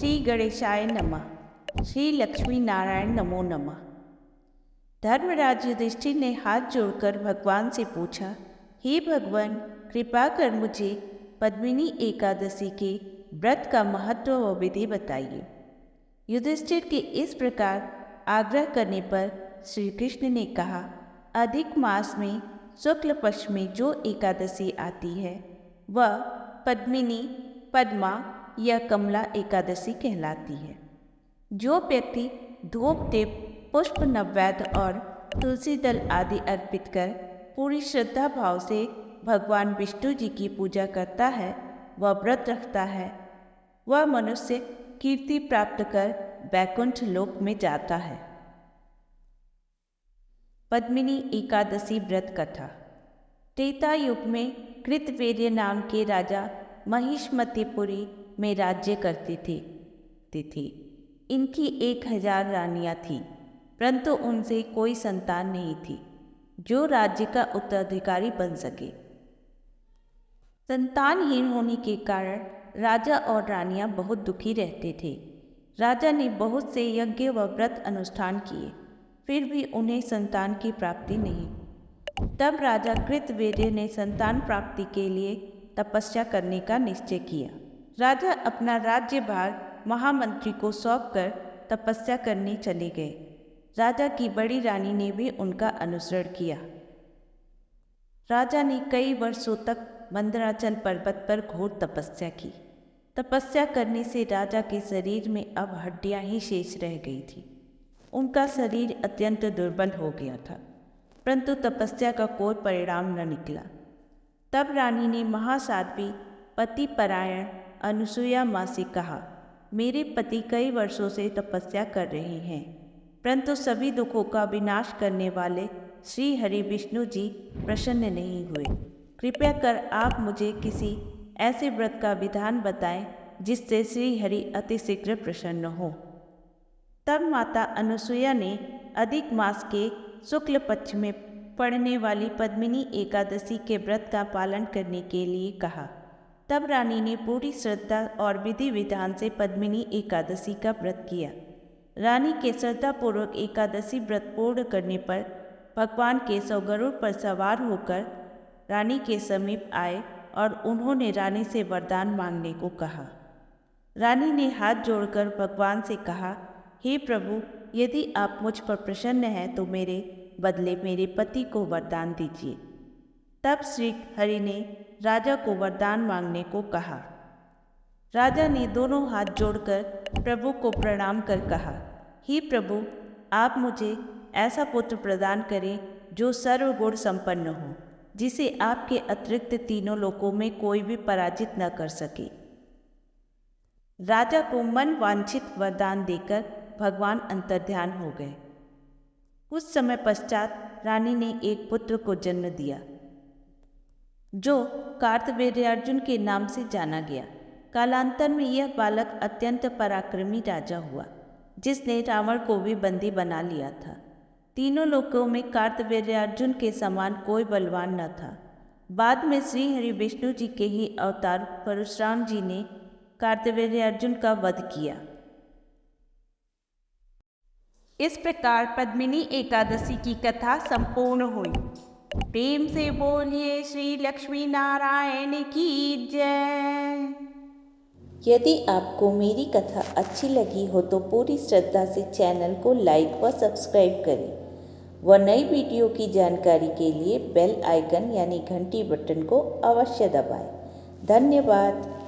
श्री गणेशाय नमः। श्री लक्ष्मी नारायण नमो नमः। धर्मराज युधिष्ठिर ने हाथ जोड़कर भगवान से पूछा, हे भगवान, कृपा कर मुझे पद्मिनी एकादशी के व्रत का महत्व व विधि बताइए। युधिष्ठिर के इस प्रकार आग्रह करने पर श्री कृष्ण ने कहा, अधिक मास में शुक्ल पक्ष में जो एकादशी आती है वह पद्मिनी, पद्मा या कमला एकादशी कहलाती है। जो व्यक्ति धूप दीप, पुष्प, नैवेद्य और तुलसी दल आदि अर्पित कर पूरी श्रद्धा भाव से भगवान विष्णु जी की पूजा करता है, वह व्रत रखता है, वह मनुष्य कीर्ति प्राप्त कर वैकुंठ लोक में जाता है। पद्मिनी एकादशी व्रत कथा। त्रेता युग में कृतवीर्य नाम के राजा महिष्मतिपुरी में राज्य करते थे। इनकी 1000 रानियां थीं, परंतु उनसे कोई संतान नहीं थी जो राज्य का उत्तराधिकारी बन सके। संतानहीन होने के कारण राजा और रानियां बहुत दुखी रहते थे। राजा ने बहुत से यज्ञ व व्रत अनुष्ठान किए, फिर भी उन्हें संतान की प्राप्ति नहीं। तब राजा कृतवीर्य ने संतान प्राप्ति के लिए तपस्या करने का निश्चय किया। राजा अपना राज्यभार महामंत्री को सौंपकर तपस्या करने चले गए। राजा की बड़ी रानी ने भी उनका अनुसरण किया। राजा ने कई वर्षों तक मंदराचल पर्वत पर घोर तपस्या की। तपस्या करने से राजा के शरीर में अब हड्डियां ही शेष रह गई थी। उनका शरीर अत्यंत दुर्बल हो गया था, परंतु तपस्या का कोई परिणाम न निकला। तब रानी ने महासाध्वी पतिपरायण अनुसुईया माँ से कहा, मेरे पति कई वर्षों से तपस्या कर रहे हैं, परंतु सभी दुखों का विनाश करने वाले श्री हरि विष्णु जी प्रसन्न नहीं हुए। कृपया कर आप मुझे किसी ऐसे व्रत का विधान बताएं जिससे श्री हरि अति शीघ्र प्रसन्न हो। तब माता अनुसुईया ने अधिक मास के शुक्ल पक्ष में पड़ने वाली पद्मिनी एकादशी के व्रत का पालन करने के लिए कहा। तब रानी ने पूरी श्रद्धा और विधि विधान से पद्मिनी एकादशी का व्रत किया। रानी के श्रद्धापूर्वक एकादशी व्रत पूर्ण करने पर भगवान केशव गरुड़ पर सवार होकर रानी के समीप आए और उन्होंने रानी से वरदान मांगने को कहा। रानी ने हाथ जोड़कर भगवान से कहा, हे प्रभु, यदि आप मुझ पर प्रसन्न हैं तो मेरे बदले मेरे पति को वरदान दीजिए। तब श्री हरि ने राजा को वरदान मांगने को कहा। राजा ने दोनों हाथ जोड़कर प्रभु को प्रणाम कर कहा, हे प्रभु, आप मुझे ऐसा पुत्र प्रदान करें जो सर्वगुण संपन्न हो, जिसे आपके अतिरिक्त तीनों लोकों में कोई भी पराजित न कर सके। राजा को मन वांछित वरदान देकर भगवान अंतर्ध्यान हो गए। कुछ समय पश्चात रानी ने एक पुत्र को जन्म दिया जो कार्तवीर्यार्जुन के नाम से जाना गया। कालांतर में यह बालक अत्यंत पराक्रमी राजा हुआ, जिसने रावण को भी बंदी बना लिया था। तीनों लोकों में कार्तवीर्यार्जुन के समान कोई बलवान न था। बाद में श्री हरि विष्णु जी के ही अवतार परशुराम जी ने कार्तवीर्यार्जुन का वध किया। इस प्रकार पद्मिनी एकादशी की कथा संपूर्ण हुई। प्रेम से बोलिए श्री लक्ष्मी नारायण की जय। यदि आपको मेरी कथा अच्छी लगी हो तो पूरी श्रद्धा से चैनल को लाइक व सब्सक्राइब करें व नई वीडियो की जानकारी के लिए बेल आइकन यानी घंटी बटन को अवश्य दबाएं। धन्यवाद।